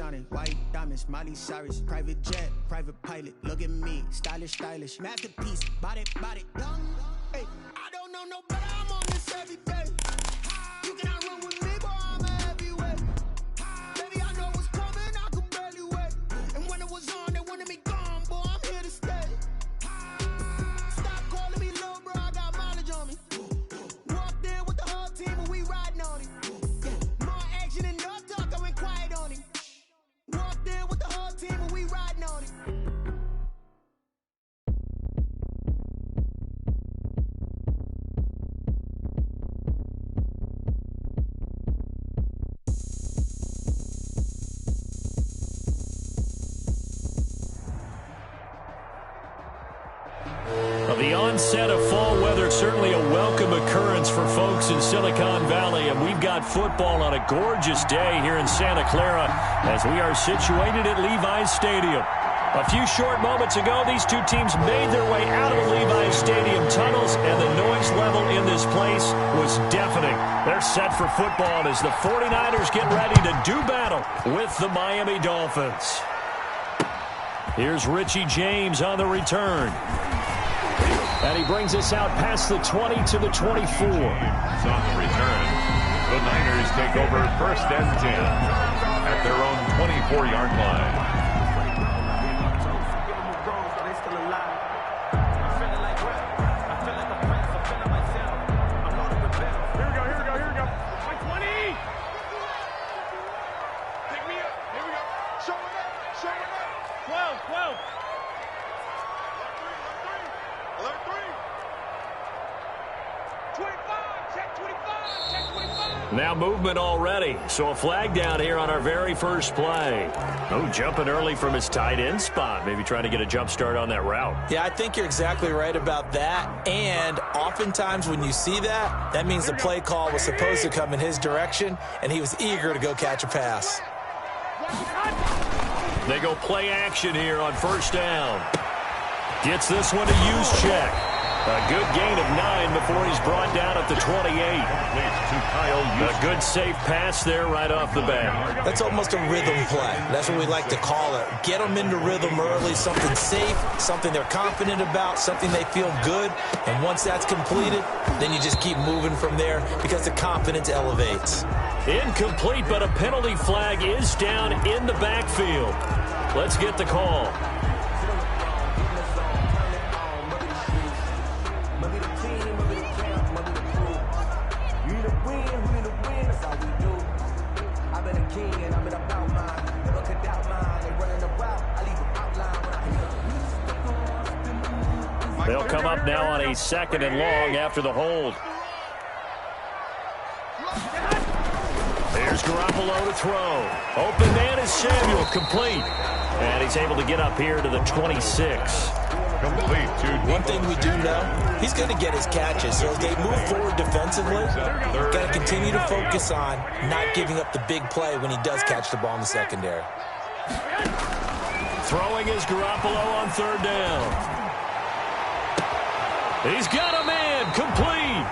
shining, white diamonds, Miley Cyrus, private jet, private pilot. Look at me, stylish, stylish, masterpiece, body, young. Hey, I don't know no better. I'm on this every day. You cannot run with me, boy. I'm a heavyweight. Baby, I know what's coming. I could barely wait. And when it was on, they wanted me gone, boy. I'm here to stay. Stop calling me little bro. I got mileage on me. Walked in with the whole team and we riding on it. More action and no talk. I went quiet on it. Walked in with the whole team and we riding on it. The onset of fall weather, certainly a welcome occurrence for folks in Silicon Valley, and we've got football on a gorgeous day here in Santa Clara as we are situated at Levi's Stadium. A few short moments ago, these two teams made their way out of the Levi's Stadium tunnels, and the noise level in this place was deafening. They're set for football as the 49ers get ready to do battle with the Miami Dolphins. Here's Richie James on the return. And he brings us out past the 20 to the 24. On the return, the Niners take over 1st and 10 at their own 24-yard line. Now movement already, so a flag down here on our very first play. Oh, jumping early from his tight end spot, maybe trying to get a jump start on that route. Yeah, I think you're exactly right about that, and oftentimes when you see that, that means the play call was supposed to come in his direction, and he was eager to go catch a pass. They go play action here on 1st down. Gets this one to Juszczyk. A good gain of 9 before he's brought down at the 28. A good safe pass there right off the bat. That's almost a rhythm play. That's what we like to call it. Get them into rhythm early, something safe, something they're confident about, something they feel good. And once that's completed, then you just keep moving from there because the confidence elevates. Incomplete, but a penalty flag is down in the backfield. Let's get the call. They'll come up now on a 2nd and long after the hold. There's Garoppolo to throw. Open man is Samuel, complete. And he's able to get up here to the 26. Complete. One thing we do know, he's going to get his catches. So as they move forward defensively, got to continue to focus on not giving up the big play when he does catch the ball in the secondary. Throwing is Garoppolo on 3rd down. He's got a man, complete.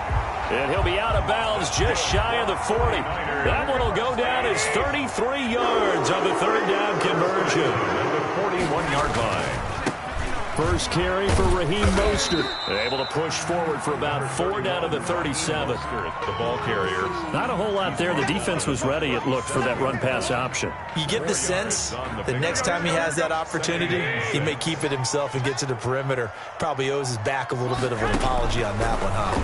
And he'll be out of bounds just shy of the 40. That one will go down as 33 yards on the 3rd down conversion. At the 41-yard line. First carry for Raheem Mostert. They're able to push forward for about 4 down to the 37. The ball carrier. Not a whole lot there. The defense was ready, it looked, for that run-pass option. You get the sense that next time he has that opportunity, he may keep it himself and get to the perimeter. Probably owes his back a little bit of an apology on that one, huh?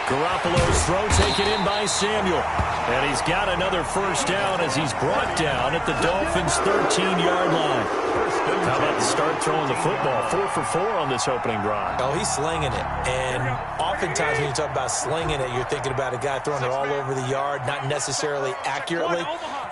Garoppolo's throw taken in by Samuel. And he's got another 1st down as he's brought down at the Dolphins' 13-yard line. How about the start throwing the football? 4 for 4 on this opening drive. Oh, he's slinging it. And oftentimes when you talk about slinging it, you're thinking about a guy throwing it all over the yard, not necessarily accurately.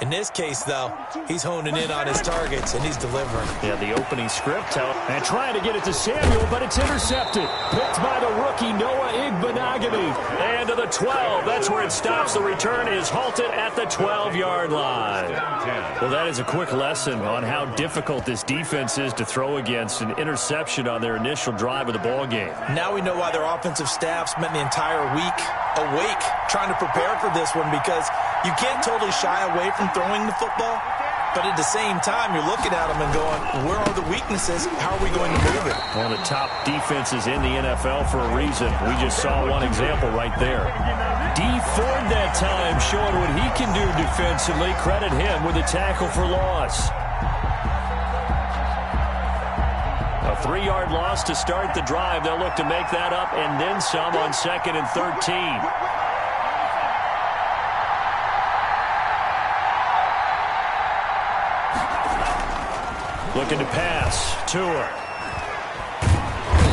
In this case, though, he's honing in on his targets, and he's delivering. Yeah, the opening script out. And trying to get it to Samuel, but it's intercepted. Picked by the rookie Noah Igbenogany. And to the 12. That's where it stops. The return is halted at the 12-yard line. Well, that is a quick lesson on how difficult this defense is to throw against. An interception on their initial drive of the ball game. Now we know why their offensive staff spent the entire week awake trying to prepare for this one, because You can't totally shy away from throwing the football, but at the same time, you're looking at them and going, where are the weaknesses? How are we going to move it? One of the top defenses in the NFL for a reason. We just saw one example right there. Dee Ford that time showing what he can do defensively. Credit him with a tackle for loss. A 3-yard loss to start the drive. They'll look to make that up and then some on 2nd and 13. Looking to pass. Tua.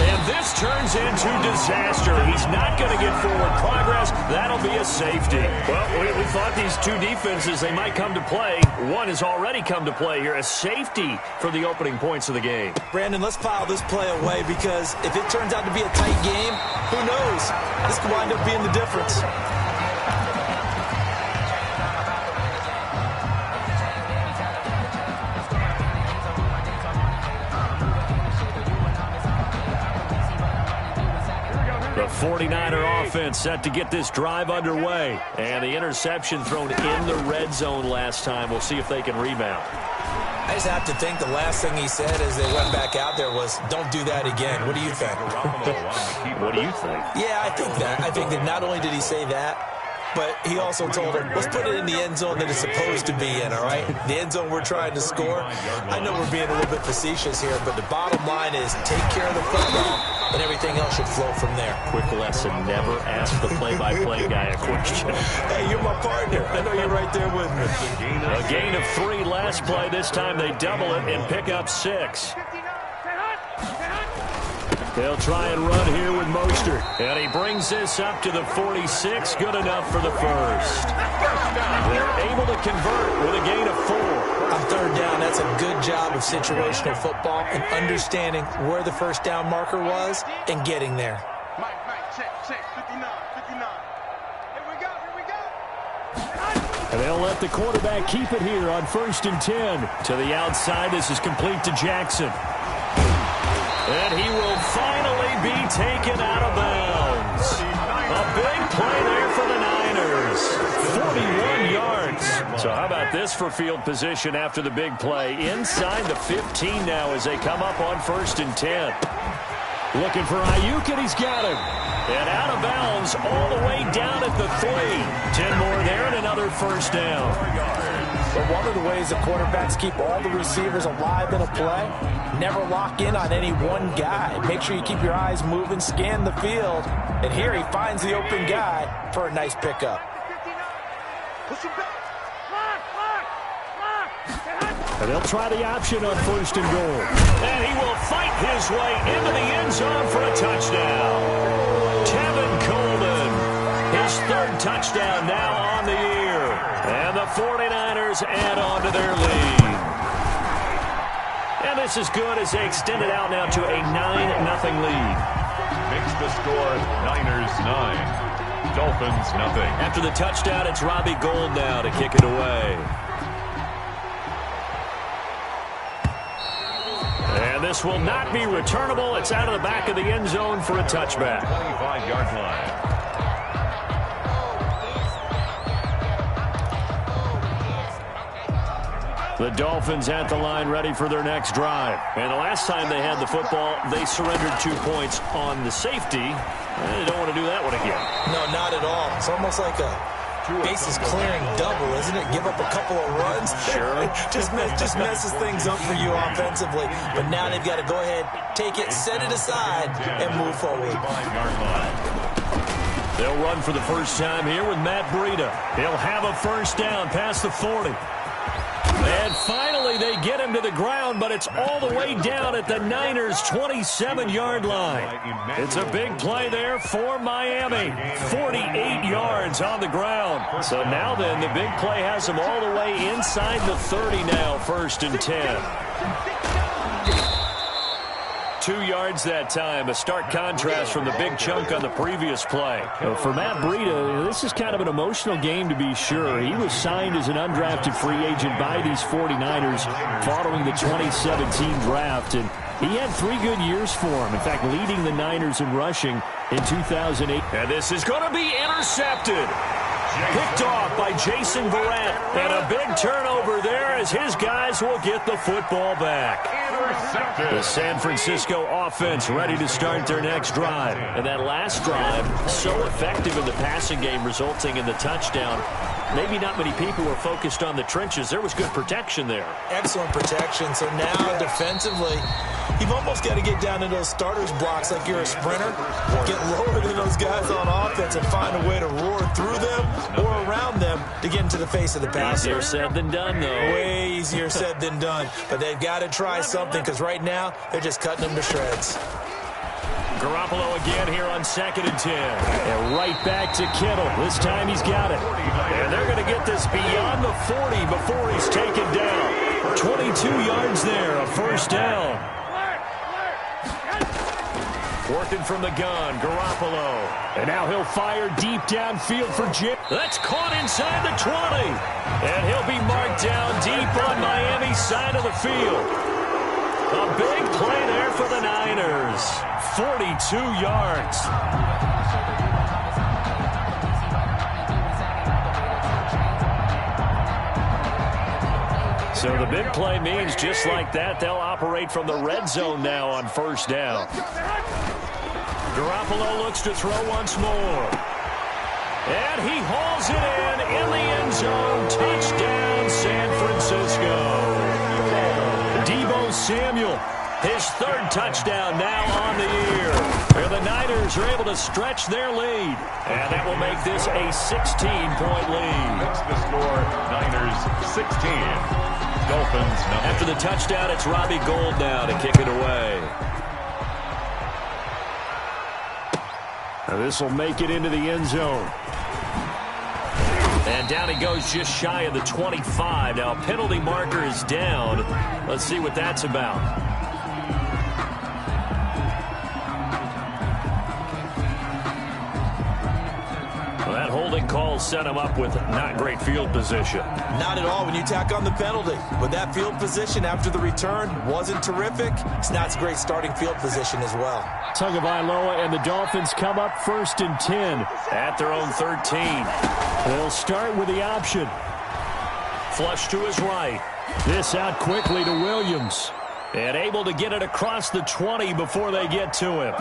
And this turns into disaster. He's not going to get forward progress. That'll be a safety. Well, we thought these two defenses, they might come to play. One has already come to play here. A safety for the opening points of the game. Brandon, let's file this play away because if it turns out to be a tight game, who knows? This could wind up being the difference. The 49er offense set to get this drive underway. And the interception thrown in the red zone last time. We'll see if they can rebound. I just have to think the last thing he said as they went back out there was, don't do that again. What do you think? What do you think? Yeah, I think that. I think that not only did he say that, but he also told him, let's put it in the end zone that it's supposed to be in, all right? The end zone we're trying to score. I know we're being a little bit facetious here, but the bottom line is take care of the football, and everything else should flow from there. Quick lesson, never ask the play-by-play guy a question. Hey, you're my partner. I know you're right there with me. A gain of 3 last play. This time they double it and pick up 6. They'll try and run here with Mostert. And he brings this up to the 46. Good enough for the first. They're able to convert with a gain of 4. On 3rd down, that's a good job of situational football and understanding where the first down marker was and getting there. Mike, check, 59. Here we go. And they'll let the quarterback keep it here on 1st and 10. To the outside, this is complete to Jackson. And he will finally be taken out of bounds. A big play there for the Niners. 41 yards. So how about this for field position after the big play? Inside the 15 now as they come up on 1st and 10. Looking for Ayuk, and he's got him. And out of bounds all the way down at the 3. 10 more there and another first down. But one of the ways the quarterbacks keep all the receivers alive in a play, never lock in on any one guy. Make sure you keep your eyes moving, scan the field. And here he finds the open guy for a nice pickup. And they'll try the option on 1st and goal. And he will fight his way into the end zone for a touchdown. Tevin Coleman, his 3rd touchdown now on the year. And the 49ers add on to their lead. And this is good as they extend it out now to a 9-0 lead. Makes the score Niners 9, Dolphins nothing. After the touchdown, it's Robbie Gould now to kick it away. And this will not be returnable. It's out of the back of the end zone for a touchback. 25-yard line. The Dolphins at the line ready for their next drive. And the last time they had the football, they surrendered 2 points on the safety. They don't want to do that one again. No, not at all. It's almost like a bases clearing double, isn't it? Give up a couple of runs. Sure. just messes things up for you offensively. But now they've got to go ahead, take it, set it aside, and move forward. 5-yard line. They'll run for the first time here with Matt Breida. He'll have a first down past the 40. And finally, they get him to the ground, but it's all the way down at the Niners' 27-yard line. It's a big play there for Miami. 48 yards on the ground. So now then, the big play has them all the way inside the 30 now, 1st and 10. 2 yards that time, a stark contrast from the big chunk on the previous play. For Matt Breida, this is kind of an emotional game to be sure. He was signed as an undrafted free agent by these 49ers following the 2017 draft, and he had 3 good years for him. In fact, leading the Niners in rushing in 2008. And this is going to be intercepted. Picked off by Jason Verrett. And a big turnover there as his guys will get the football back. The San Francisco offense ready to start their next drive. And that last drive, so effective in the passing game, resulting in the touchdown. Maybe not many people were focused on the trenches. There was good protection there. Excellent protection. So now defensively, you've almost got to get down to those starters blocks like you're a sprinter. Get lower than those guys on offense and find a way to roar through them or around them to get into the face of the passer. Easier said than done, though. Way easier said than done. But they've got to try something because right now they're just cutting them to shreds. Garoppolo again here on 2nd and 10. And right back to Kittle. This time he's got it. And they're going to get this beyond the 40 before he's taken down. 22 yards there, a first down. Working from the gun, Garoppolo. And now he'll fire deep downfield for Jim. That's caught inside the 20. And he'll be marked down deep on Miami's side of the field. A big play there for the Niners. 42 yards. So the big play means just like that, they'll operate from the red zone now on first down. Garoppolo looks to throw once more. And he hauls it in the end zone. Touchdown, San Francisco. Deebo Samuel, his third touchdown now on the year. And the Niners are able to stretch their lead. And that will make this a 16-point lead. That's the score, Niners 16. Dolphins 9. After the touchdown, it's Robbie Gould now to kick it away. Now this will make it into the end zone. And down he goes just shy of the 25. Now a penalty marker is down. Let's see what that's about. Well, that holding call set him up with not great field position. Not at all when you tack on the penalty. With that field position after the return wasn't terrific. It's not a great starting field position as well. Tagovailoa and the Dolphins come up 1st and 10 at their own 13. They'll start with the option. Flush to his right. This out quickly to Williams. And able to get it across the 20 before they get to him.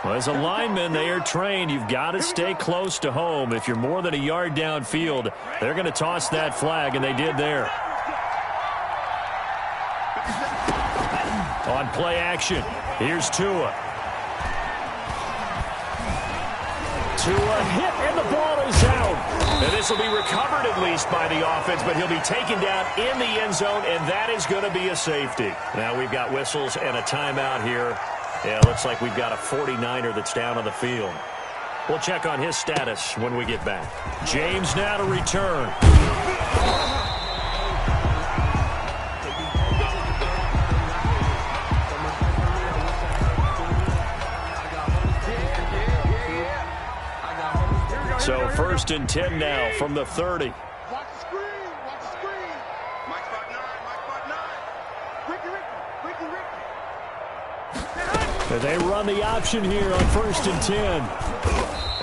Well, as a lineman, they are trained. You've got to stay close to home. If you're more than a yard downfield, they're going to toss that flag, and they did there. On play action, here's Tua. Tua hit, and the ball is out. And this will be recovered at least by the offense, but he'll be taken down in the end zone, and that is going to be a safety. Now we've got whistles and a timeout here. Yeah, looks like we've got a 49er that's down on the field. We'll check on his status when we get back. James now to return. So 1st and 10 now from the 30. Watch the screen. Watch the screen. Mike spot 9. Mike spot 9. Ricky. And they run the option here on 1st and 10.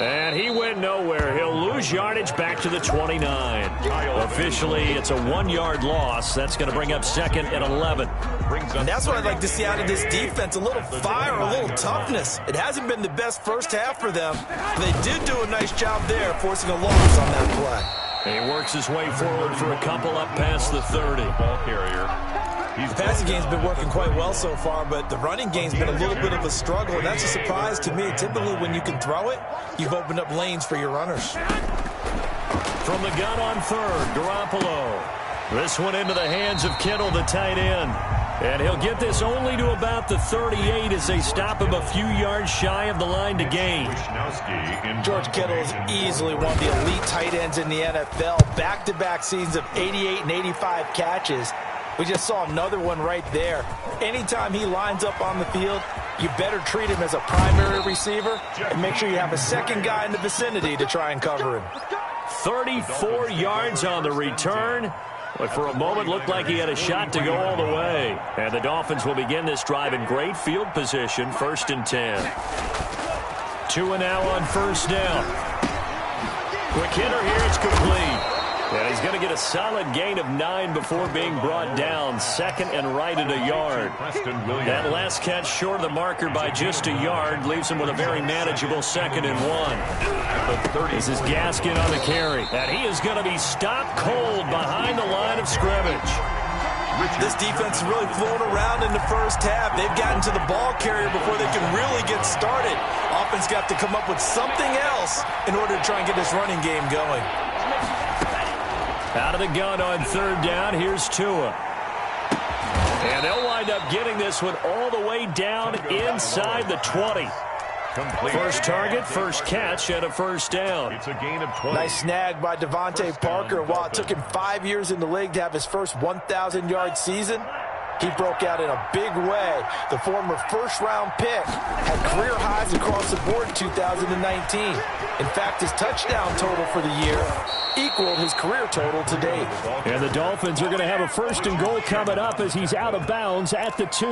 And he went nowhere. He'll lose yardage back to the 29. Officially, it's a 1-yard loss. That's going to bring up 2nd and 11. And that's what I'd like to see out of this defense. A little fire, a little toughness. It hasn't been the best first half for them. They did do a nice job there, forcing a loss on that play. He works his way forward for a couple up past the 30. Ball carrier. The passing game's been working quite well so far, but the running game's been a little bit of a struggle, and that's a surprise to me. Typically, when you can throw it, you've opened up lanes for your runners. From the gun on 3rd, Garoppolo. This one into the hands of Kittle, the tight end. And he'll get this only to about the 38 as they stop him a few yards shy of the line to gain. George Kittle is easily one of the elite tight ends in the NFL. Back-to-back seasons of 88 and 85 catches. We just saw another one right there. Anytime he lines up on the field, you better treat him as a primary receiver and make sure you have a second guy in the vicinity to try and cover him. 34 yards on the return. But for a moment, looked like he had a shot to go all the way. And the Dolphins will begin this drive in great field position, 1st and 10. Tua now on 1st down. Quick hitter here. It's complete. And he's going to get a solid gain of 9 before being brought down. Second and right at a yard. That last catch short of the marker by just a yard leaves him with a very manageable 2nd and 1. This is Gaskin on the carry. And he is going to be stopped cold behind the line of scrimmage. This defense is really flown around in the first half. They've gotten to the ball carrier before they can really get started. Offense got to come up with something else in order to try and get this running game going. Out of the gun on 3rd down. Here's Tua. And they'll wind up getting this one all the way down inside the 20. First target, first catch, and a 1st down. It's a gain of 20. Nice snag by Devontae Parker. While it took him 5 years in the league to have his first 1,000-yard season, he broke out in a big way. The former first-round pick had career highs across the board in 2019. In fact, his touchdown total for the year equaled his career total to date. And the Dolphins are going to have a 1st and goal coming up as he's out of bounds at the 2.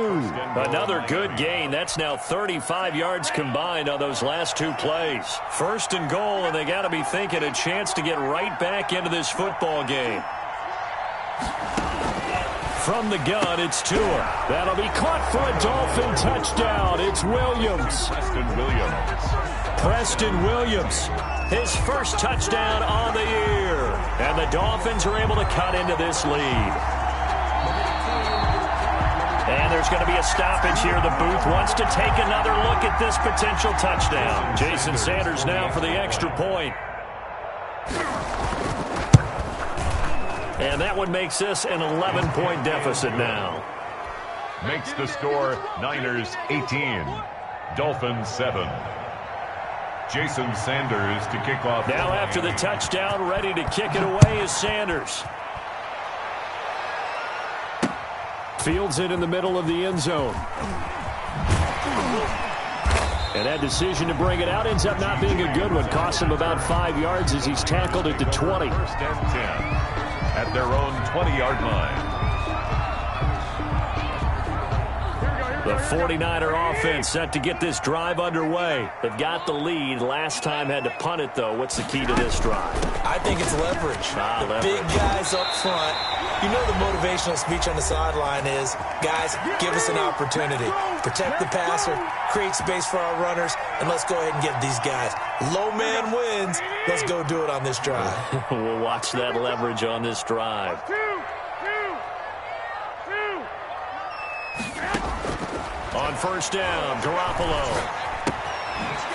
Another good gain. That's now 35 yards combined on those last 2 plays. 1st and goal, and they got to be thinking a chance to get right back into this football game. From the gun, it's Tua. That'll be caught for a Dolphin touchdown. It's Williams. Preston Williams. His first touchdown on the year. And the Dolphins are able to cut into this lead. And there's going to be a stoppage here. The booth wants to take another look at this potential touchdown. Jason Sanders now for the extra point. And that one makes this an 11-point deficit now. Makes the score Niners 18, Dolphins 7. Jason Sanders to kick off. Now after the touchdown, ready to kick it away is Sanders. Fields it in the middle of the end zone. And that decision to bring it out ends up not being a good one. Costs him about 5 yards as he's tackled at the 20. 1st and 10 at their own 20-yard line. The 49er offense set to get this drive underway. They've got the lead. Last time had to punt it, though. What's the key to this drive? I think it's leverage. The big guys up front. You know the motivational speech on the sideline is, guys, give us an opportunity. Protect the passer, create space for our runners, and let's go ahead and give these guys. Low man wins. Let's go do it on this drive. We'll watch that leverage on this drive. On 1st down, Garoppolo.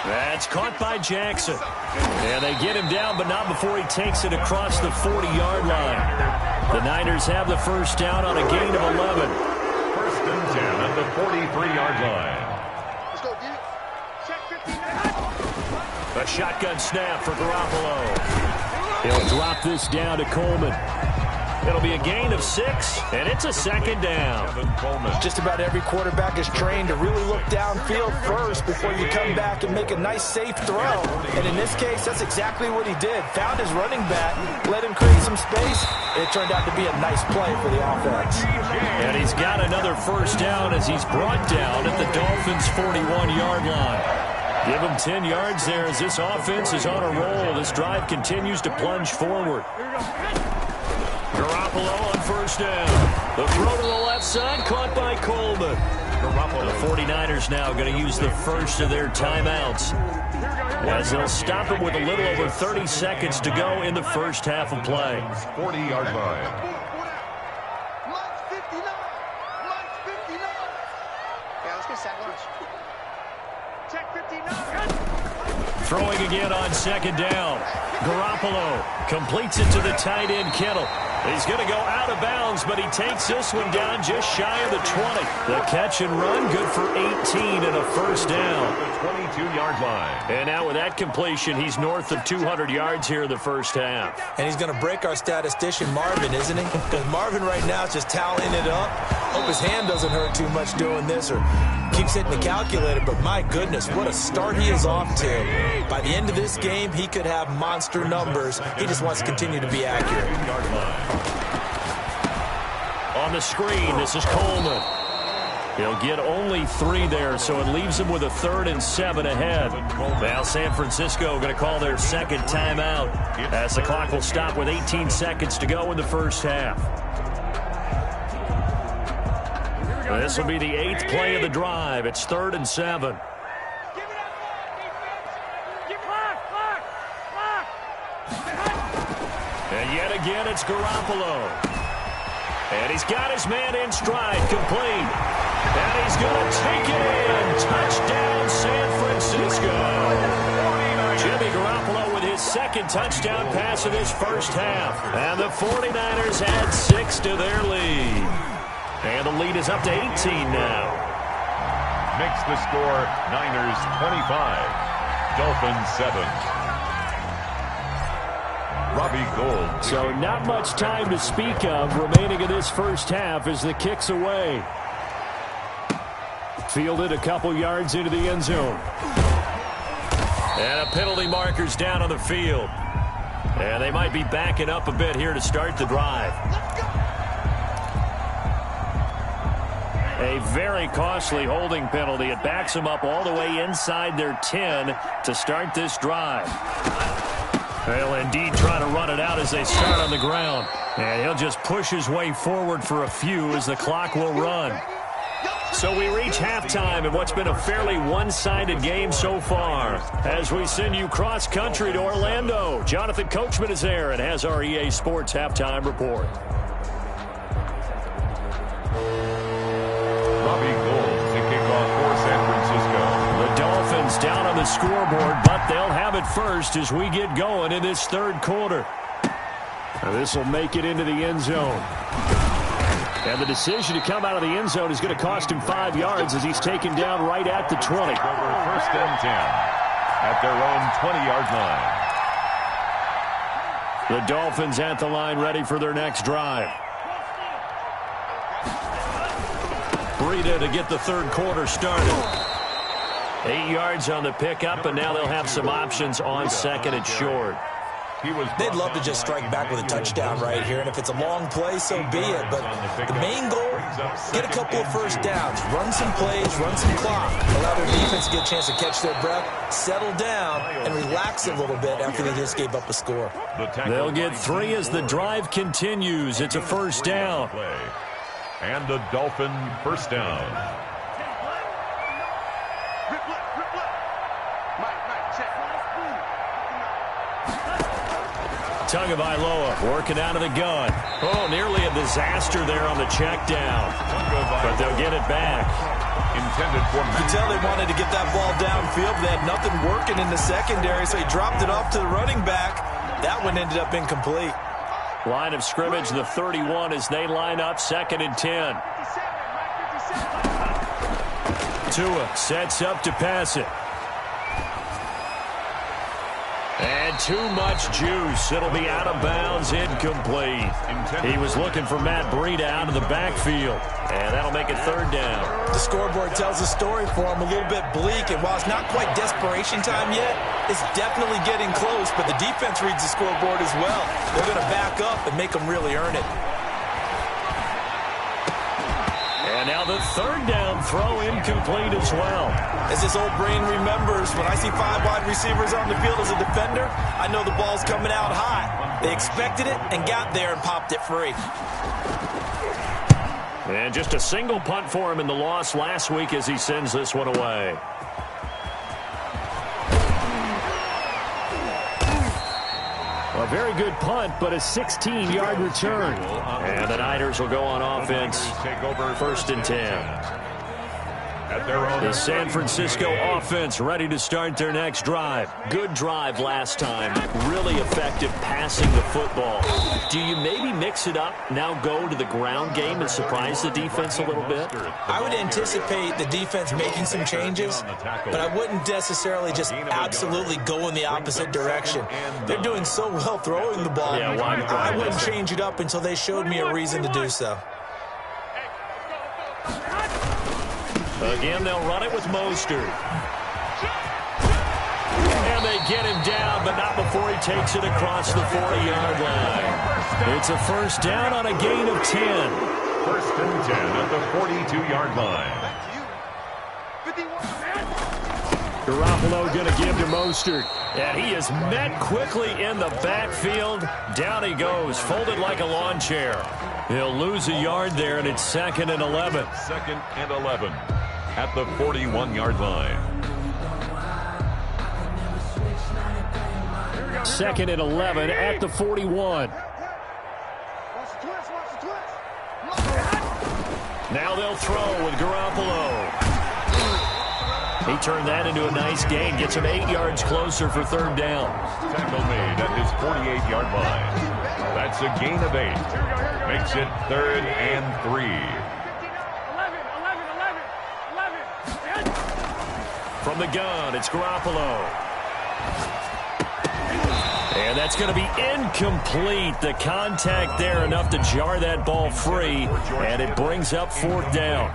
That's caught by Jackson. And they get him down, but not before he takes it across the 40-yard line. The Niners have the 1st down on a gain of 11. 1st and 10 at the 43-yard line. Let's go, D. Check 59. A shotgun snap for Garoppolo. He'll drop this down to Coleman. It'll be a gain of 6, and it's a 2nd down. Just about every quarterback is trained to really look downfield first before you come back and make a nice, safe throw. And in this case, that's exactly what he did. Found his running back, let him create some space, and it turned out to be a nice play for the offense. And he's got another 1st down as he's brought down at the Dolphins' 41-yard line. Give him 10 yards there as this offense is on a roll. This drive continues to plunge forward. Garoppolo on 1st down. The throw to the left side, caught by Coleman. The 49ers now going to use the first of their timeouts, as they'll stop him with a little over 30 seconds to go in the first half of play. 40-yard line. Line's 59. Line's 59. Yeah, let's get sack lunch. Check 59. Throwing again on 2nd down. Garoppolo completes it to the tight end, Kittle. He's going to go out of bounds, but he takes this one down just shy of the 20. The catch and run, good for 18 and a 1st down. The 22-yard line. And now with that completion, he's north of 200 yards here in the first half. And he's going to break our statistician Marvin, isn't he? Because Marvin right now is just toweling it up. Hope his hand doesn't hurt too much doing this or keeps hitting the calculator. But my goodness, what a start he is off to. By the end of this game, he could have monster numbers. He just wants to continue to be accurate. On the screen, this is Coleman. He'll get only 3 there, so it leaves him with a 3rd and 7 ahead. Now San Francisco going to call their second timeout as the clock will stop with 18 seconds to go in the first half. This will be the 8th play of the drive. It's 3rd and 7. And yet again, it's Garoppolo. And he's got his man in stride, complete. And he's going to take it in. Touchdown, San Francisco. Jimmy Garoppolo with his second touchdown pass of his first half. And the 49ers add 6 to their lead. And the lead is up to 18 now. Makes the score Niners 25, Dolphins 7. Robbie Gould. So not much time to speak of remaining in this first half as the kick's away. Fielded a couple yards into the end zone. And a penalty marker's down on the field. And they might be backing up a bit here to start the drive. A very costly holding penalty. It backs them up all the way inside their 10 to start this drive. They'll indeed try to run it out as they start on the ground. And he'll just push his way forward for a few as the clock will run. So we reach halftime in what's been a fairly one-sided game so far. As we send you cross-country to Orlando, Jonathan Coachman is there and has our EA Sports halftime report. Robbie Gould to kick off for San Francisco. The Dolphins down on the scoreboard, but they'll have it first as we get going in this third quarter. Now this will make it into the end zone. And the decision to come out of the end zone is going to cost him 5 yards as he's taken down right at the 20. Over first and 10 at their own 20-yard line. The Dolphins at the line ready for their next drive. Breida to get the third quarter started. 8 yards on the pickup, and now they'll have some options on second and short. They'd love to just strike back with a touchdown right here, and if it's a long play, so be it. But the main goal, get a couple of first downs, run some plays, run some clock, allow their defense to get a chance to catch their breath, settle down, and relax a little bit after they just gave up a score. They'll get 3 as the drive continues. It's a first down. And a Dolphin first down. Tagovailoa working out of the gun. Oh, nearly a disaster there on the check down. But they'll get it back. Intended for you can tell they wanted to get that ball downfield. They had nothing working in the secondary, so he dropped it off to the running back. That one ended up incomplete. Line of scrimmage, the 31 as they line up, 2nd and 10. Tua sets up to pass it. And too much juice. It'll be out of bounds, incomplete. He was looking for Matt Breida out of the backfield. And that'll make it third down. The scoreboard tells a story for him, a little bit bleak. And while it's not quite desperation time yet, it's definitely getting close. But the defense reads the scoreboard as well. They're going to back up and make them really earn it. And now the third down throw incomplete as well. As this old brain remembers, when I see 5 wide receivers on the field as a defender, I know the ball's coming out high. They expected it and got there and popped it free. And just a single punt for him in the loss last week as he sends this one away. A very good punt, but a 16-yard return. And the Niners will go on offense, 1st and 10. The San Francisco offense ready to start their next drive. Good drive last time. Really effective passing the football. Do you maybe mix it up, now go to the ground game and surprise the defense a little bit? I would anticipate the defense making some changes, but I wouldn't necessarily just absolutely go in the opposite direction. They're doing so well throwing the ball. Yeah, I wouldn't change it up until they showed me a reason to do so. Again, they'll run it with Mostert. And they get him down, but not before he takes it across the 40-yard line. It's a first down on a gain of 10. First and 10 at the 42-yard line. Garoppolo going to give to Mostert. And he is met quickly in the backfield. Down he goes, folded like a lawn chair. He'll lose a yard there, and it's 2nd and 11. 2nd and 11 at the 41-yard line. 2nd and 11 at the 41. Now they'll throw with Garoppolo. He turned that into a nice gain. Gets him 8 yards closer for 3rd down. Tackle made at his 48-yard line. That's a gain of 8. Makes it 3rd and 3. From the gun, it's Garoppolo. And that's going to be incomplete. The contact there enough to jar that ball free, and it brings up 4th down.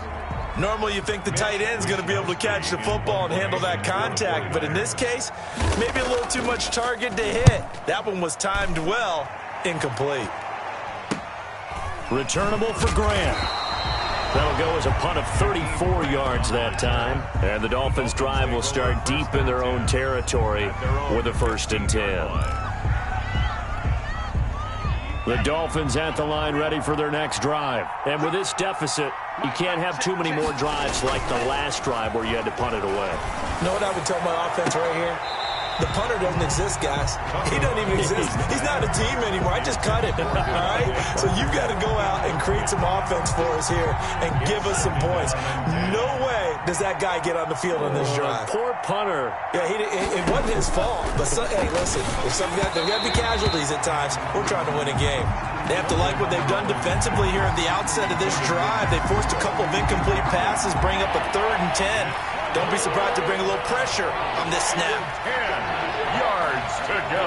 Normally you think the tight end's going to be able to catch the football and handle that contact, but in this case, maybe a little too much target to hit. That one was timed well, incomplete. Returnable for Grant. That'll go as a punt of 34 yards that time. And the Dolphins' drive will start deep in their own territory with a 1st and 10. The Dolphins at the line ready for their next drive. And with this deficit, you can't have too many more drives like the last drive where you had to punt it away. You know what I would tell my offense right here? The punter doesn't exist, guys. He doesn't even exist. He's not a team anymore. I just cut him. All right? So you've got to go out and create some offense for us here and give us some points. No way does that guy get on the field on this drive. Poor punter. Yeah, it wasn't his fault. But, hey, listen, there's got to be casualties at times. We're trying to win a game. They have to like what they've done defensively here at the outset of this drive. They forced a couple of incomplete passes, bring up a 3rd and 10. Don't be surprised to bring a little pressure on this snap. 10 yards to go.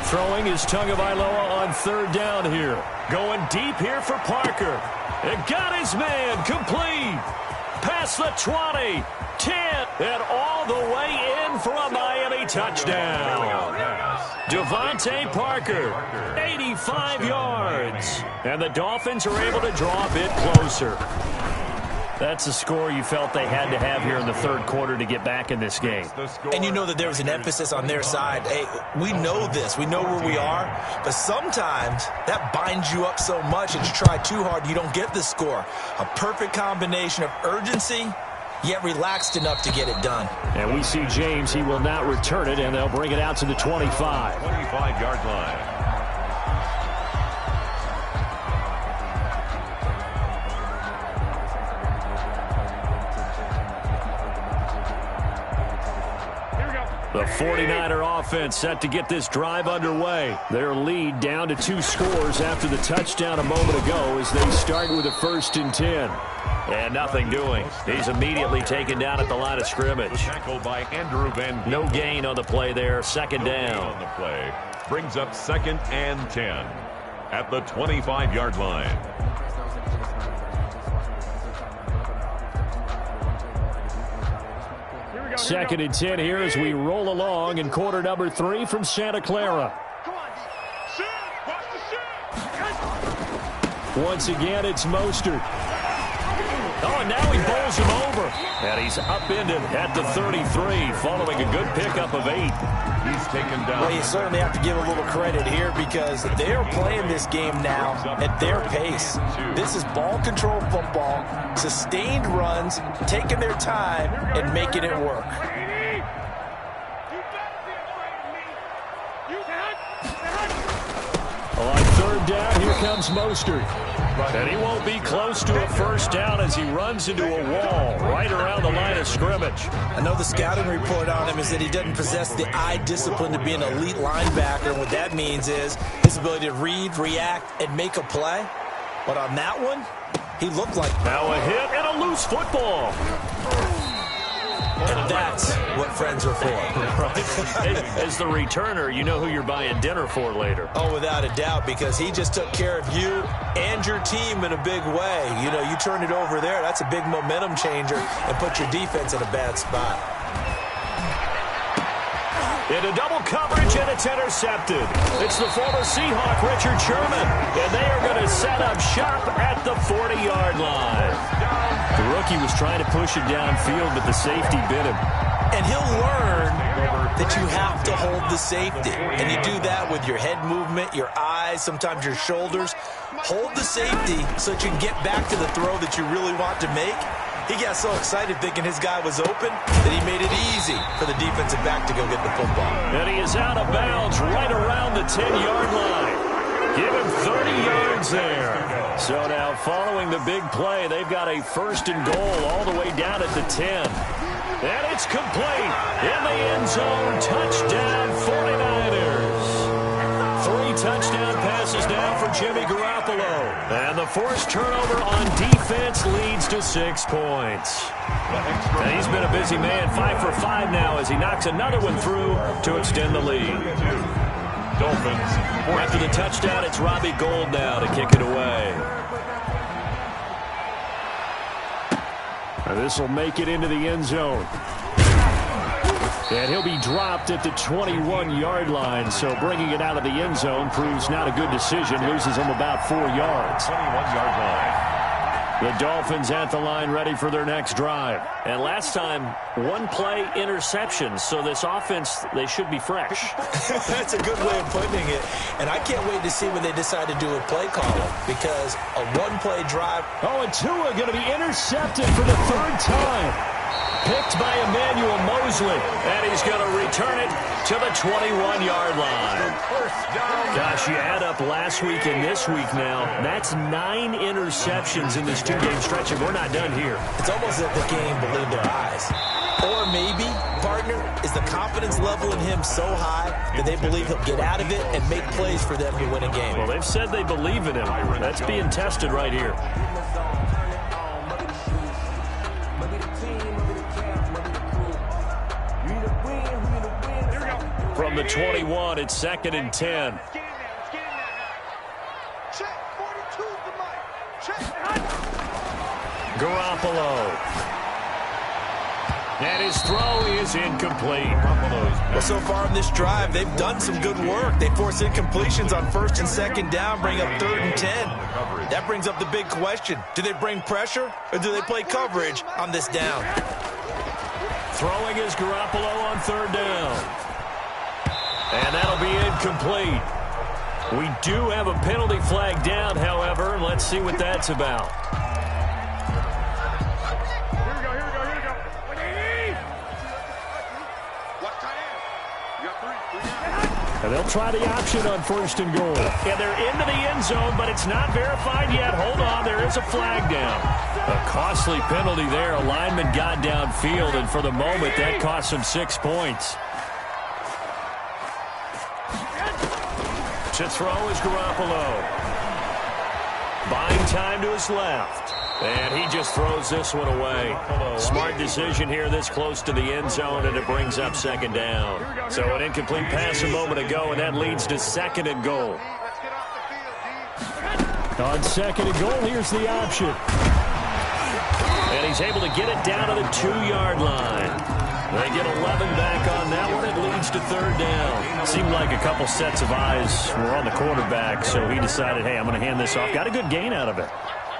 Throwing is Tagovailoa on 3rd down here. Going deep here for Parker. It got his man complete. Past the 20, 10, and all the way in for a Miami touchdown. Devontae Parker, 85 yards. And the Dolphins are able to draw a bit closer. That's a score you felt they had to have here in the 3rd quarter to get back in this game. And you know that there was an emphasis on their side. Hey, we know this. We know where we are. But sometimes that binds you up so much that you try too hard, you don't get the score. A perfect combination of urgency, yet relaxed enough to get it done. And we see James. He will not return it, and they'll bring it out to the 25. 25-yard line. The 49er offense set to get this drive underway. Their lead down to 2 scores after the touchdown a moment ago as they start with a 1st and 10. And nothing doing. He's immediately taken down at the line of scrimmage. Tackled by Andrew Van. No gain on the play there. 2nd down. On the play. Brings up 2nd and 10 at the 25-yard line. Second and 10 here as we roll along in quarter number 3 from Santa Clara. Once again, it's Mostert. Oh, and now he bowls him over. And he's upended at the 33, following a good pickup of 8. He's taken down. Well, you certainly have to give a little credit here because they're playing this game now at their pace. This is ball control football, sustained runs, taking their time, and making it work. On 3rd down, here comes Mostert. And he won't be close to a 1st down as he runs into a wall right around the line of scrimmage. I know the scouting report on him is that he doesn't possess the eye discipline to be an elite linebacker. What that means is his ability to read, react, and make a play. But on that one, he looked like... Now a hit and a loose football. And that's what friends are for. As the returner, you know who you're buying dinner for later. Oh, without a doubt, because he just took care of you and your team in a big way. You know, you turn it over there, that's a big momentum changer and put your defense in a bad spot. Into double coverage, and it's intercepted. It's the former Seahawk, Richard Sherman, and they are going to set up shop at the 40-yard line. The rookie was trying to push it downfield, but the safety bit him. And he'll learn that you have to hold the safety. And you do that with your head movement, your eyes, sometimes your shoulders. Hold the safety so that you can get back to the throw that you really want to make. He got so excited thinking his guy was open that he made it easy for the defensive back to go get the football. And he is out of bounds right around the 10-yard line. Give him 30 yards there. So now following the big play, they've got a first and goal all the way down at the 10. And it's complete. In the end zone, touchdown 49ers. 3 touchdown passes now for Jimmy Garoppolo. And the forced turnover on defense leads to 6 points. And he's been a busy man, 5 for 5 now as he knocks another one through to extend the lead. Dolphins. After the touchdown, it's Robbie Gould now to kick it away. This will make it into the end zone. And he'll be dropped at the 21-yard line. So bringing it out of the end zone proves not a good decision. Loses him about 4 yards. 21-yard line. The Dolphins at the line ready for their next drive. And last time, 1-play interception. So this offense, they should be fresh. That's a good way of putting it. And I can't wait to see when they decide to do a play caller. Because a 1-play drive. Oh, and Tua going to be intercepted for the 3rd time. Picked by Emmanuel Mosley, and he's going to return it to the 21-yard line. Gosh, you add up last week and this week now, that's 9 interceptions in this 2-game stretch, and we're not done here. It's almost as if they can't even believe their eyes. Or maybe, partner, is the confidence level in him so high that they believe he'll get out of it and make plays for them to win a game. Well, they've said they believe in him. That's being tested right here. From the 21, it's 2nd and 10. Garoppolo. And his throw is incomplete. Well, so far in this drive, they've done some good work. They force incompletions on 1st and 2nd down, bring up 3rd and 10. That brings up the big question. Do they bring pressure or do they play coverage on this down? Throwing is Garoppolo on 3rd down. And that'll be incomplete. We do have a penalty flag down, however. Let's see what that's about. Here we go. Watch tight end. You got 3. And they'll try the option on 1st and goal. And they're into the end zone, but it's not verified yet. Hold on, there is a flag down. A costly penalty there. A lineman got downfield, and for the moment, that cost him 6 points. To throw is Garoppolo. Buying time to his left. And he just throws this one away. Smart decision here this close to the end zone, and it brings up 2nd down. So an incomplete pass a moment ago, and that leads to 2nd and goal. On 2nd and goal, here's the option. And he's able to get it down to the 2-yard line. They get 11 back on that one. It leads to 3rd down. Seemed like a couple sets of eyes were on the quarterback, so he decided, hey, I'm going to hand this off. Got a good gain out of it.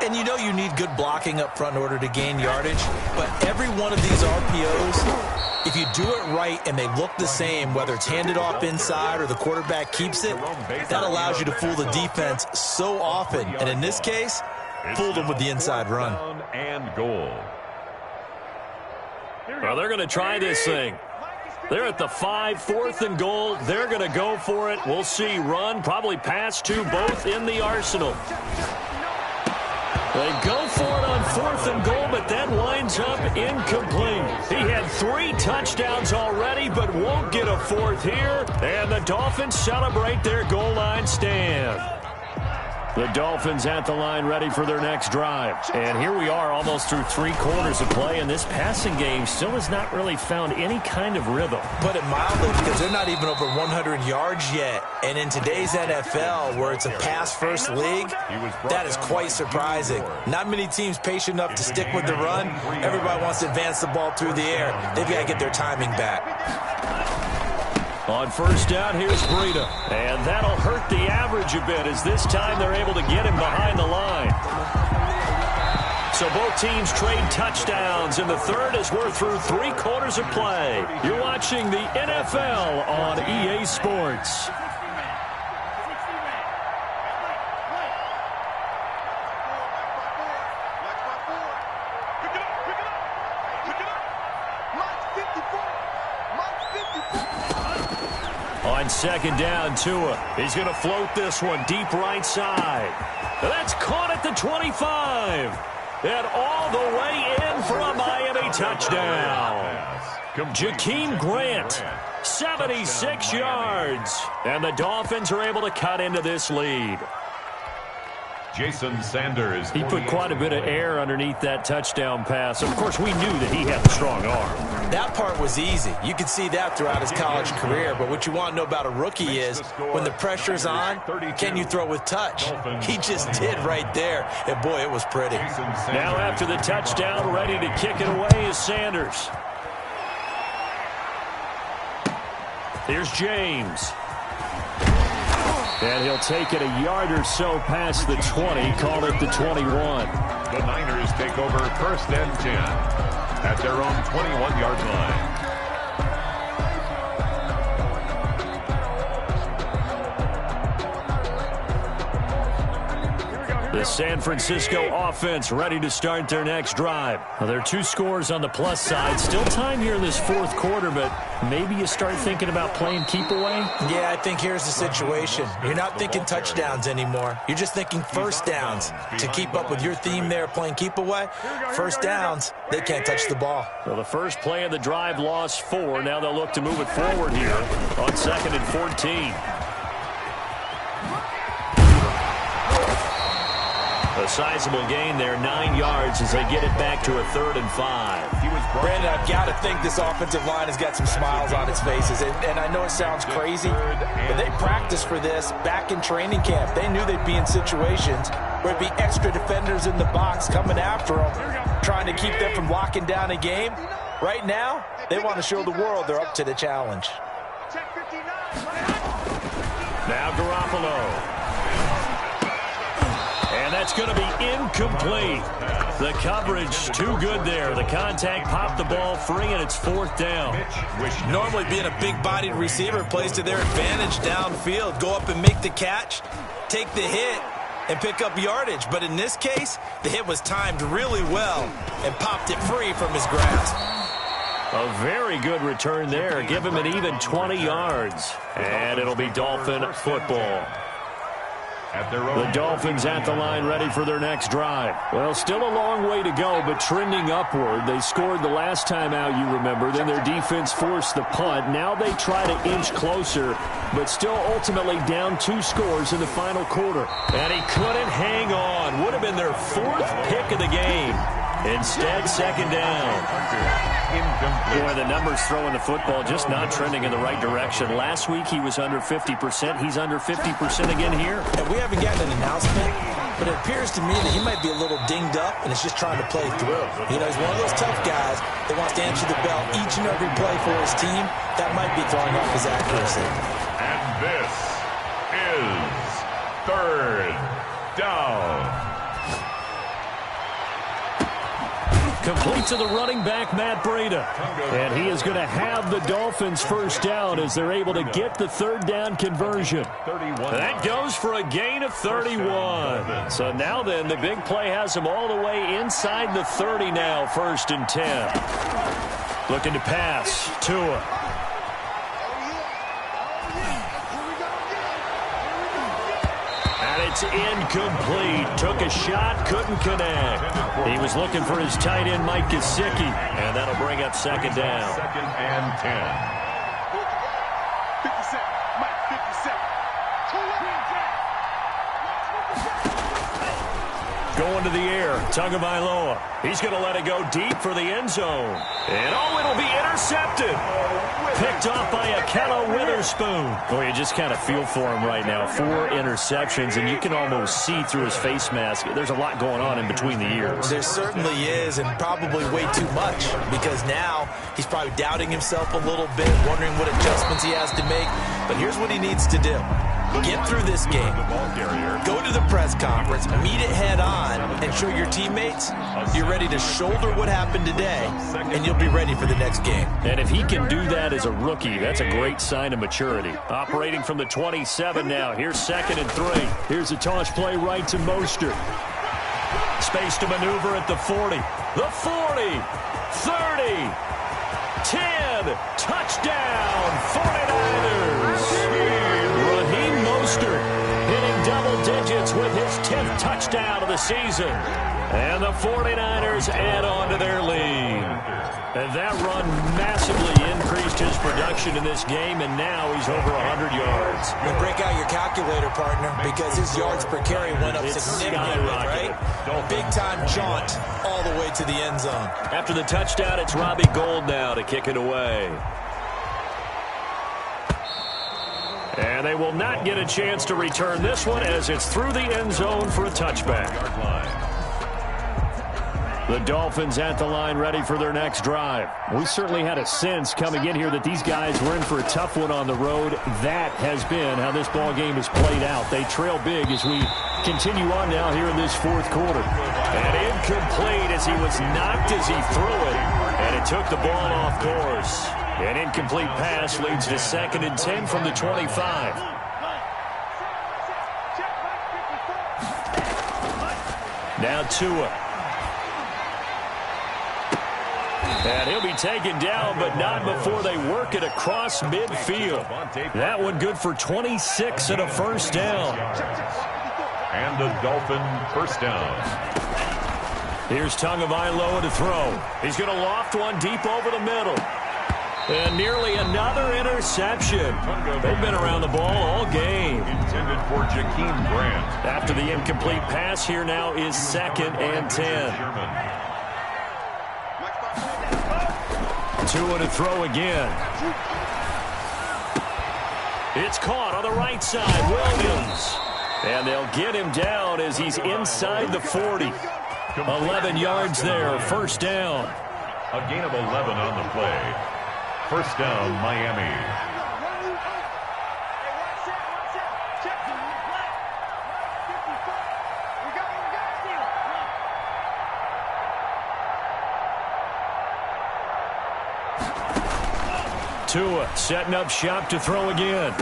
And you know you need good blocking up front in order to gain yardage, but every one of these RPOs, if you do it right and they look the same, whether it's handed off inside or the quarterback keeps it, that allows you to fool the defense so often. And in this case, fooled them with the inside run. And goal. Well, they're going to try this thing. They're at the 5, 4th and goal. They're going to go for it. We'll see. Run, probably pass to both in the arsenal. They go for it on 4th and goal, but that winds up incomplete. He had 3 touchdowns already, but won't get a 4th here. And the Dolphins celebrate their goal line stand. The Dolphins at the line ready for their next drive. And here we are almost through 3 quarters of play, and this passing game still has not really found any kind of rhythm. Put it mildly, because they're not even over 100 yards yet. And in today's NFL, where it's a pass-first league, that is quite surprising. Not many teams patient enough to stick with the run. Everybody wants to advance the ball through the air. They've got to get their timing back. On first down, here's Breida. And that'll hurt the average a bit as this time they're able to get him behind the line. So both teams trade touchdowns, and the third as we're through 3 quarters of play. You're watching the NFL on EA Sports. On second down, Tua. He's going to float this one deep right side. That's caught at the 25. And all the way in for a Miami touchdown. Jakeem Grant, 76 yards. And the Dolphins are able to cut into this lead. Jason Sanders. He put quite a bit of air underneath that touchdown pass. Of course, we knew that he had a strong arm. That part was easy. You could see that throughout his college career. But what you want to know about a rookie is when the pressure's on, can you throw with touch? He just did right there. And, boy, it was pretty. Now after the touchdown, ready to kick it away is Sanders. Here's James. And he'll take it a yard or so past the 20, call it the 21. The Niners take over first and 10 at their own 21-yard line. The San Francisco offense ready to start their next drive. Well, there are 2 scores on the plus side. Still time here in this 4th quarter, but maybe you start thinking about playing keep away? Yeah, I think here's the situation. You're not thinking touchdowns anymore. You're just thinking first downs. To keep up with your theme there, playing keep away, first downs, they can't touch the ball. Well, the first play of the drive lost 4. Now they'll look to move it forward here on 2nd and 14. A sizable gain there, 9 yards as they get it back to a 3rd and 5. Brandon, I've got to think this offensive line has got some smiles on its faces. And I know it sounds crazy, but they practiced for this back in training camp. They knew they'd be in situations where it'd be extra defenders in the box coming after them, trying to keep them from locking down a game. Right now, they want to show the world they're up to the challenge. Now Garoppolo. And that's going to be incomplete. The coverage too good there. The contact popped the ball free, and it's 4th down. Normally being a big-bodied receiver plays to their advantage downfield. Go up and make the catch, take the hit, and pick up yardage. But in this case, the hit was timed really well and popped it free from his grasp. A very good return there. Give him an even 20 yards. And it'll be Dolphin football. The Dolphins at the line ready for their next drive. Well, still a long way to go, but trending upward. They scored the last time out, you remember. Then their defense forced the punt. Now they try to inch closer, but still ultimately down 2 scores in the final quarter. And he couldn't hang on. Would have been their 4th pick of the game. Instead, 2nd down. Boy, the numbers throwing the football just not trending in the right direction. Last week he was under 50%. He's under 50% again here. And we haven't gotten an announcement, but it appears to me that he might be a little dinged up and is just trying to play through. You know, he's one of those tough guys that wants to answer the bell each and every play for his team. That might be throwing off his accuracy. And this is 3rd down. Complete to the running back, Matt Breida. And he is going to have the Dolphins first down as they're able to get the 3rd down conversion. That goes for a gain of 31. So now then, the big play has him all the way inside the 30 now, 1st and 10. Looking to pass. Tua. It's incomplete. Took a shot, couldn't connect. He was looking for his tight end, Mike Gesicki, and that'll bring up 2nd down. 2nd and 10. 50 seconds. Mike, 50 seconds. going to the air. Tagovailoa. He's going to let it go deep for the end zone. And, it'll be intercepted. Picked off by Akello Witherspoon. Boy, you just kind of feel for him right now. 4 interceptions, and you can almost see through his face mask. There's a lot going on in between the ears. There certainly is, and probably way too much, because now he's probably doubting himself a little bit, wondering what adjustments he has to make. But here's what he needs to do. Get through this game, go to the press conference, meet it head on, and show your teammates you're ready to shoulder what happened today, and you'll be ready for the next game. And if he can do that as a rookie, that's a great sign of maturity. Operating from the 27 now. Here's 2nd and 3. Here's a toss play right to Mostert. Space to maneuver at the 40. The 40. 30. 10. Touchdown. 49ers. Mostert hitting double digits with his 10th touchdown of the season. And the 49ers add on to their lead. And that run massively increased his production in this game, and now he's over 100 yards. And break out your calculator, partner, because his yards per carry went up significantly, right? Big-time jaunt all the way to the end zone. After the touchdown, it's Robbie Gould now to kick it away. And they will not get a chance to return this one as it's through the end zone for a touchback. The Dolphins at the line ready for their next drive. We certainly had a sense coming in here that these guys were in for a tough one on the road. That has been how this ball game has played out. They trail big as we continue on now here in this 4th quarter. And incomplete as he was knocked as he threw it. And it took the ball off course. An incomplete pass leads to 2nd and 10 from the 25. Now Tua. And he'll be taken down, but not before they work it across midfield. That one good for 26 and a first down. And a Dolphin first down. Here's Tagovailoa to throw. He's going to loft one deep over the middle. And nearly another interception. They've been around the ball all game. Intended for Jakeem Grant. After the incomplete pass, here now is 2nd and 10. Tua to throw again. It's caught on the right side. Williams. And they'll get him down as he's inside the 40. 11 yards there. First down. A gain of 11 on the play. First down, Miami. Tua setting up shop to throw again.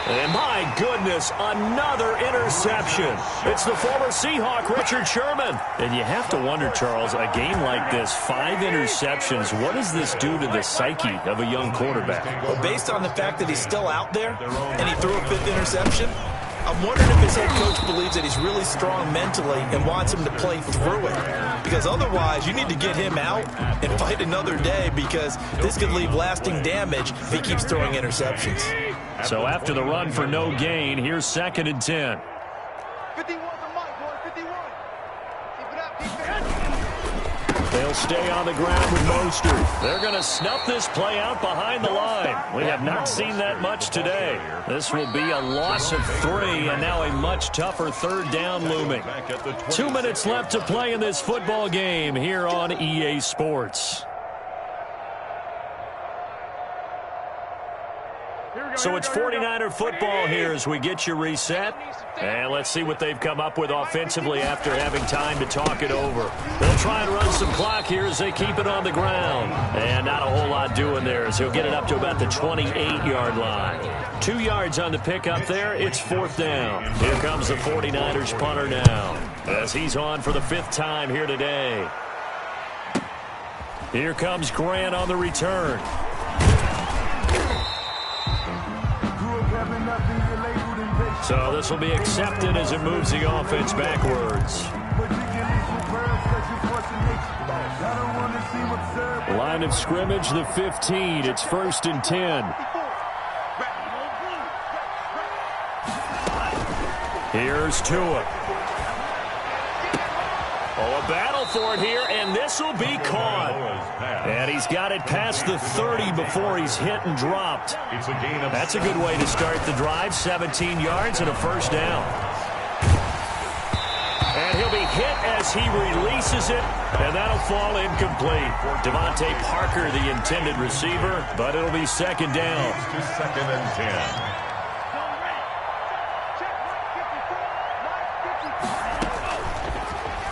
And my goodness, another interception. It's the former Seahawk, Richard Sherman. And you have to wonder, Charles, a game like this, 5 interceptions, what does this do to the psyche of a young quarterback? Well, based on the fact that he's still out there and he threw a 5th interception, I'm wondering if his head coach believes that he's really strong mentally and wants him to play through it. Because otherwise, you need to get him out and fight another day, because this could leave lasting damage if he keeps throwing interceptions. So after the run for no gain, here's 2nd and 10. 51 for Mike, boy, 51. Keep it up, defense. They'll stay on the ground with Mostert. They're going to snuff this play out behind the line. We have not seen that much today. This will be a loss of 3, and now a much tougher 3rd down looming. 2 minutes left to play in this football game here on EA Sports. So it's 49er football here as we get you reset. And let's see what they've come up with offensively after having time to talk it over. They'll try and run some clock here as they keep it on the ground. And not a whole lot doing there as he'll get it up to about the 28-yard line. 2 yards on the pickup there. It's 4th down. Here comes the 49ers punter now as he's on for the 5th time here today. Here comes Grant on the return. So this will be accepted as it moves the offense backwards. Line of scrimmage, the 15. It's 1st and 10. Here's Tua. Oh, a battle for it here, and this will be caught. And he's got it past the 30 before he's hit and dropped. That's a good way to start the drive. 17 yards and a first down. And he'll be hit as he releases it, and that'll fall incomplete. Devontae Parker, the intended receiver, but it'll be second down. Second and 10.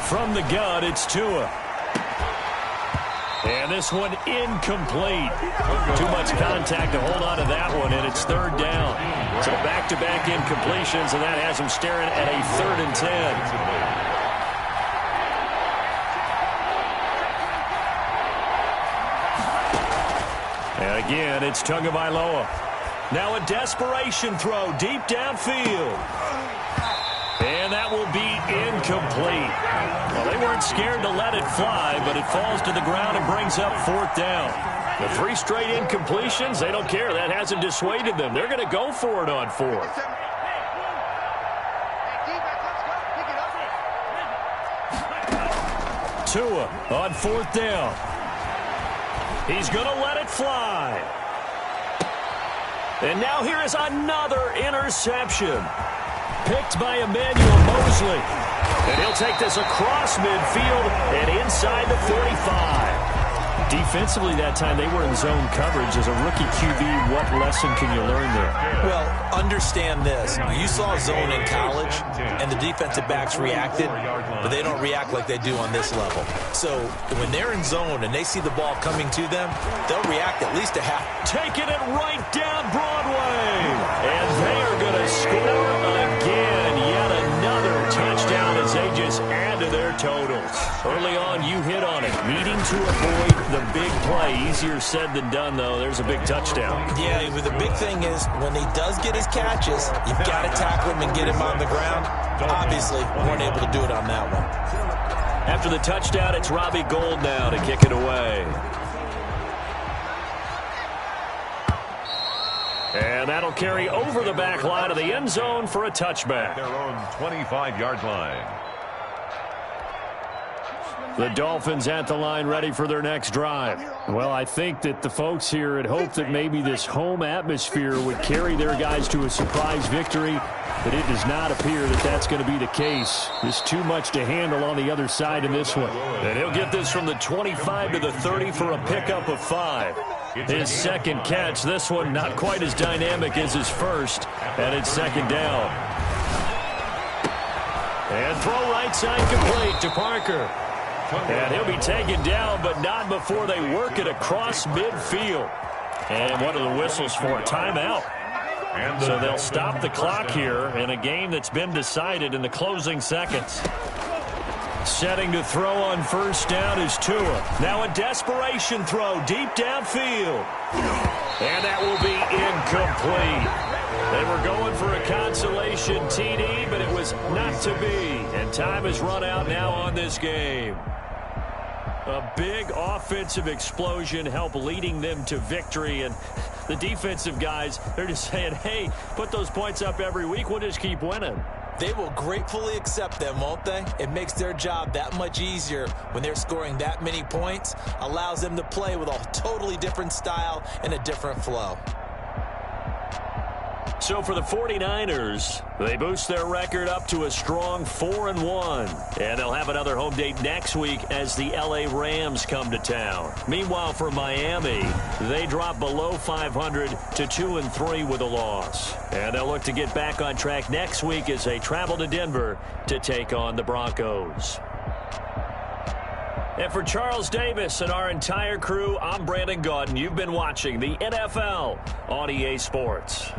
From the gun, it's Tua. And this one incomplete. Too much contact to hold on to that one, and it's third down. So back-to-back incompletions, and that has him staring at a 3rd and 10. And again, it's Tagovailoa. Now a desperation throw deep downfield. And that will be incomplete. Well, they weren't scared to let it fly, but it falls to the ground and brings up 4th down. The 3 straight incompletions, they don't care. That hasn't dissuaded them. They're going to go for it on 4th. Tua on 4th down. He's going to let it fly. And now here is another interception. Picked by Emmanuel Mosley. And he'll take this across midfield and inside the 45. Defensively that time, they were in zone coverage. As a rookie QB, what lesson can you learn there? Well, understand this. You saw zone in college, and the defensive backs reacted, but they don't react like they do on this level. So when they're in zone and they see the ball coming to them, they'll react at least a half. Taking it right down Broadway. And they are going to score again. Yet another touchdown as they just add to their totals. Early on, you hit on it. Needing to avoid the big play. Easier said than done, though. There's a big touchdown. Yeah, but the big thing is when he does get his catches, you've got to tackle him and get him on the ground. Obviously, weren't able to do it on that one. After the touchdown, it's Robbie Gould now to kick it away. And that'll carry over the back line of the end zone for a touchback. Their own 25-yard line. The Dolphins at the line ready for their next drive. Well, I think that the folks here had hoped that maybe this home atmosphere would carry their guys to a surprise victory, but it does not appear that that's going to be the case. There's too much to handle on the other side in this one. And he'll get this from the 25 to the 30 for a pickup of 5. His second catch, this one not quite as dynamic as his first, and it's second down. And throw right side complete to Parker. And he'll be taken down, but not before they work it across midfield. And what are the whistles for? Timeout. So they'll stop the clock here in a game that's been decided in the closing seconds. Setting to throw on first down is Tua. Now a desperation throw deep downfield. And that will be incomplete. They were going for a consolation TD, but it was not to be. And time has run out now on this game. A big offensive explosion helped leading them to victory. And the defensive guys, they're just saying, hey, put those points up every week. We'll just keep winning. They will gratefully accept them, won't they? It makes their job that much easier when they're scoring that many points. Allows them to play with a totally different style and a different flow. So for the 49ers, they boost their record up to a strong 4-1. And they'll have another home date next week as the LA Rams come to town. Meanwhile, for Miami, they drop below 500 to 2-3 with a loss. And they'll look to get back on track next week as they travel to Denver to take on the Broncos. And for Charles Davis and our entire crew, I'm Brandon Gaudin. You've been watching the NFL on EA Sports.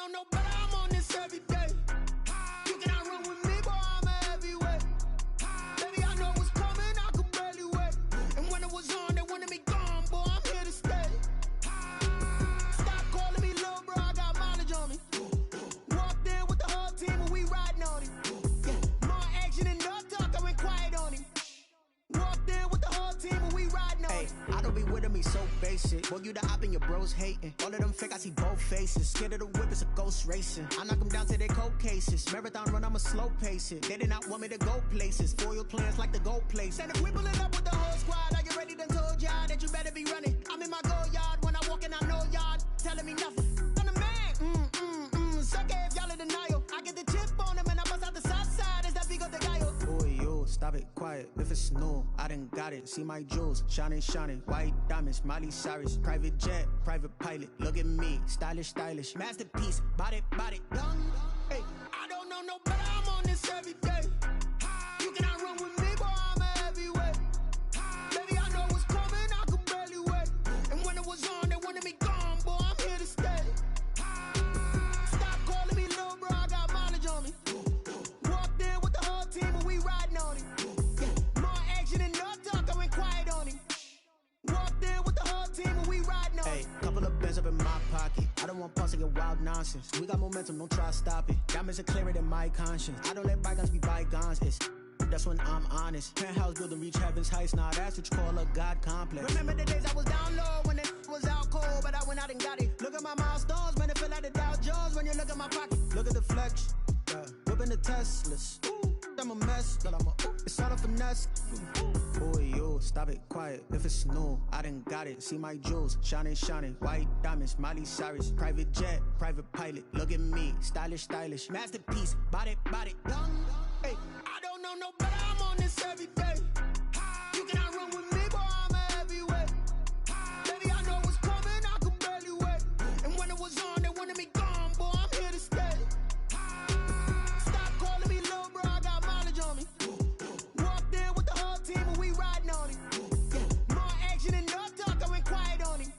know no better, I'm on this every day. You cannot run with me, boy, I'm a heavyweight. Baby, I know what's coming, I could barely wait. And when it was on, they wanted me gone, boy, I'm here to stay. Stop calling me little bro, I got mileage on me. Walked in with the whole team and we riding on him. Yeah, more action and no talk, I went quiet on him. Walked in with the whole team and we riding on him. I don't be with him, he's so basic. Boy, you the op and your bros hating. All of them fake, I see both faces. Scared of the whip, it's a ghost racing. I knock them down to their cold cases. Marathon run, I'ma slow pace it. They did not want me to go places. Foil plans like the gold place. And if we pulling up with the whole squad, I get ready to told y'all that you better be running. I'm in my go yard. When I walk in, I know y'all telling me nothing. I'm the man. Suck it if y'all in denial. I get the chip on them and I bust out the south side. Is that big of the guy? Boy, yo, stop it, quiet. If it's new, I done got it. See my jewels, shining, white diamonds, Miley Cyrus, private jet, private pilot. Look at me, stylish, masterpiece, body, young. Hey, I don't know no better. I'm on this every day. You cannot run with me, boy, I'm a heavyweight. Baby, I know what's coming, I could barely wait. And when it was on, they wanted me gone, boy, I'm here to stay. Stop calling me little bro, I got mileage on me. Walked in with the whole team and we riding on him. Yeah, more action and no talk, I went quiet on him. Walked in with the whole team and we riding on him. Hey, couple of bands up in my pocket. I don't want pulse to get wild nonsense. We got momentum, don't try to stop it. Diamonds are clearer than my conscience. I don't let bygones be bygones. That's when I'm honest. Penthouse building reach heaven's heights. Now that's what you call a God complex. Remember the days I was down low when it was out cold, but I went out and got it. Look at my milestones, man, it feel like the Dow Jones when you look at my pocket. Look at the flex, whipping the Teslas. Ooh, I'm a mess, but it's all a finesse. Boy, yo, stop it, quiet. If it's new, I done got it. See my jewels, shining, white diamonds, Miley Cyrus, private jet, private pilot. Look at me, stylish, masterpiece, body, young. Hey, I don't know no better. I'm on this every day. You cannot run with me, boy, I'm a heavyweight. Baby, I know what's coming, I could barely wait. And when it was on, they wanted me gone, boy, I'm here to stay. Stop calling me little bro, I got mileage on me. Walked in with the whole team and we riding on him. Yeah, more action and no talk, I went quiet on him.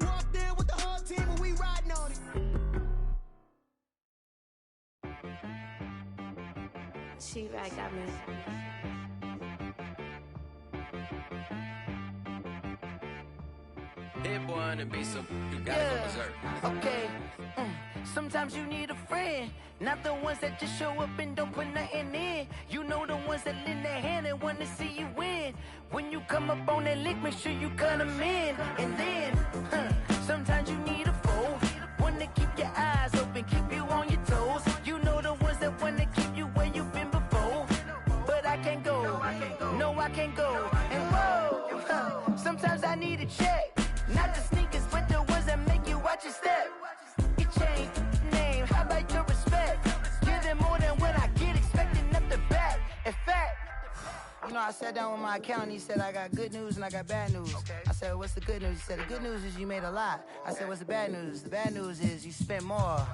Walked in with the whole team and we riding on him. She right got me. Hit one and be so you gotta go berserk. Okay. Sometimes you need a friend, not the ones that just show up and don't put nothing in. You know the ones that lend their hand and want to see you win. When you come up on that lick, make sure you cut them in. And then, sometimes you need a foe, one to keep your eyes open, keep you on your toes. You know the ones that want to keep you where you've been before. But I can't go, no I can't go. And whoa, sometimes I need a check. Not the sneakers, but the ones that make you watch your step. You change name, how about your respect? Give them more than what I get, expecting up the back. In fact, you know, I sat down with my accountant, he said, I got good news and I got bad news. I said, what's the good news? He said, the good news is you made a lot. I said, what's the bad news? The bad news is you spent more.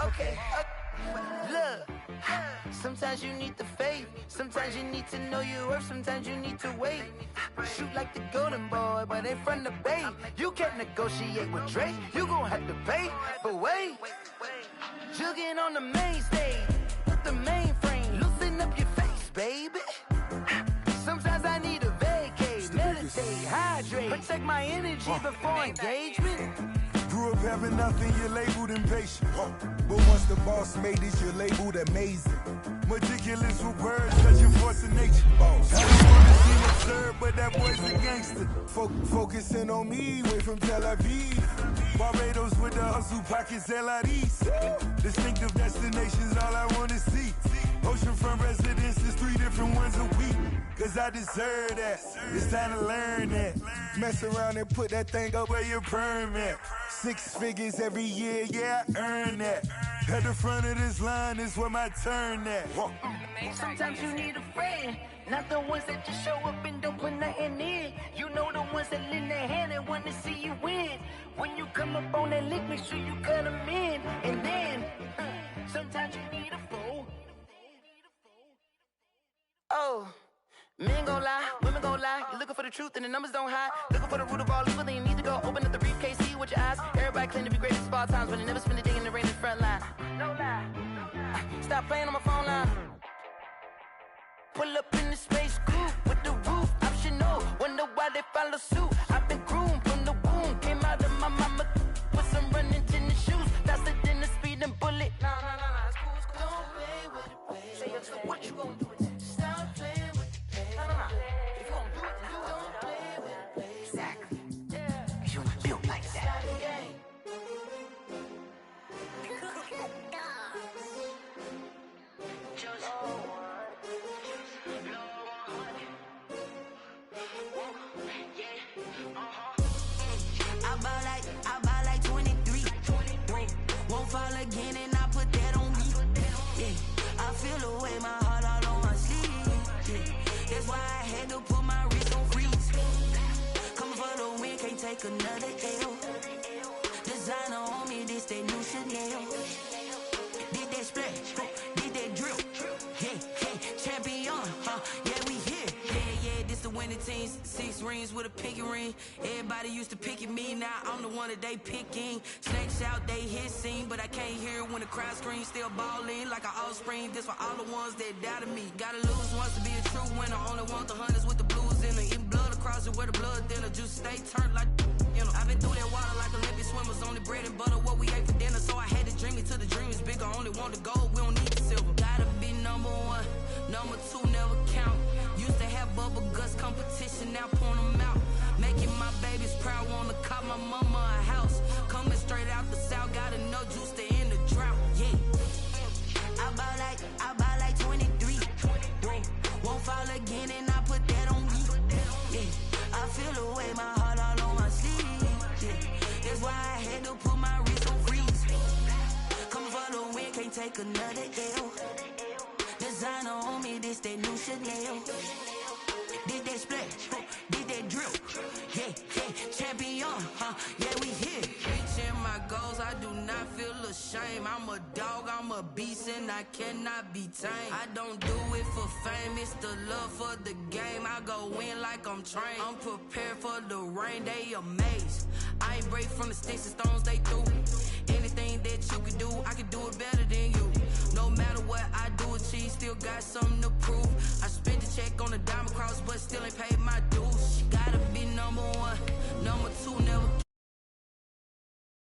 Okay. Look, sometimes you need the faith, sometimes you need to know your worth, sometimes you need to wait. Shoot like the golden boy, but ain't from the bay. You can't negotiate with Drake, you gon' have to pay. But wait, jugging on the main stage with the mainframe, loosen up your face, baby. Sometimes I need a vacate, meditate, hydrate, protect my energy before engagement. Grew up having nothing, you're labeled impatient. But once the boss made it, you're labeled amazing. Meticulous with words, cause you're forcing nature. I just wanna seem absurd, but that boy's a gangster. Focusing on me, way from Tel Aviv. Barbados with the hustle pockets, LREs. Distinctive destinations, all I wanna see. Oceanfront residences, 3 different ones a week. Cause I deserve that, it's time to learn that. Mess around and put that thing up where your permit. 6 figures every year, yeah, I earn that. At the front of this line is where my turn at. Sometimes you need a friend, not the ones that just show up and don't put nothing in. You know the ones that lend their hand and want to see you win. When you come up on that lick, make sure you cut them in. And then, sometimes you need a foe. Oh, Men gon' lie, women gon' lie. You're looking for the truth and the numbers don't hide. Looking for the root of all evil, then you need to go open up the briefcase, see with your eyes. Everybody claim to be greatest of all times, but they never spend a day in the rain in the front line. No lie. Stop playing on my phone line. Pull up in the space coupe with the roof optional. Wonder why they follow suit. I've been groomed from the womb. Came out of my mama with some running tennis shoes. Faster than the speeding bullet. Nah, it's cool, it's cool. Don't play with it, baby. Say so what you gon' do with it? Stop playing with it, baby. Nah. If you gon' do it, then don't play with it, baby. Exactly. Yeah. Cause you're not built like that. Stop the game. I buy like 23. Won't fall again and I put that on me. Yeah, I feel away my heart all on my sleeve. Yeah, that's why I had to put my wrist on freeze. Coming for the win, can't take another L. Designer on me, this that new Chanel. Did that splash, did that drill. Yeah, champion, yeah, we here. Yeah, this the winning team. 6 rings with a pinky ring. Everybody used to pick at me, now I'm the one that they picking. Snakes out, they hissing, but I can't hear when the crowd screams. Still balling like an offspring. This for all the ones that doubted me. Gotta lose once to be a true winner. Only want the hunters with the blues in it. Eating blood across it where the blood thinner. Juice stay turned like, you know. I've been through that water like Olympic swimmers. Only bread and butter, what we ate for dinner. So I had to dream it till the dream is bigger. Only want the gold, we don't need the silver. Gotta be number 1, number 2 never count. Used to have bubble guts competition, now point them out. Making my babies proud, wanna cop my mama a house. Coming straight out the south, got enough juice to end the drought. Yeah, I buy like 23. Won't fall again and I put that on me. Yeah, I feel away my heart all on my sleeve. Yeah, that's why I had to put my wrist on freeze. Coming for the win, can't take another L. Designer on me, this that new Chanel. Did that splash, did that drill. Yeah, champion, yeah, we here. Reaching my goals, I do not feel ashamed. I'm a dog, I'm a beast, and I cannot be tamed. I don't do it for fame, it's the love for the game. I go in like I'm trained. I'm prepared for the rain, they amazed. I ain't break from the sticks and stones they threw. Anything that you can do, I can do it better than you. No matter what I do, achieve, still got something to prove. I spent the check on a diamond cross, but still ain't paid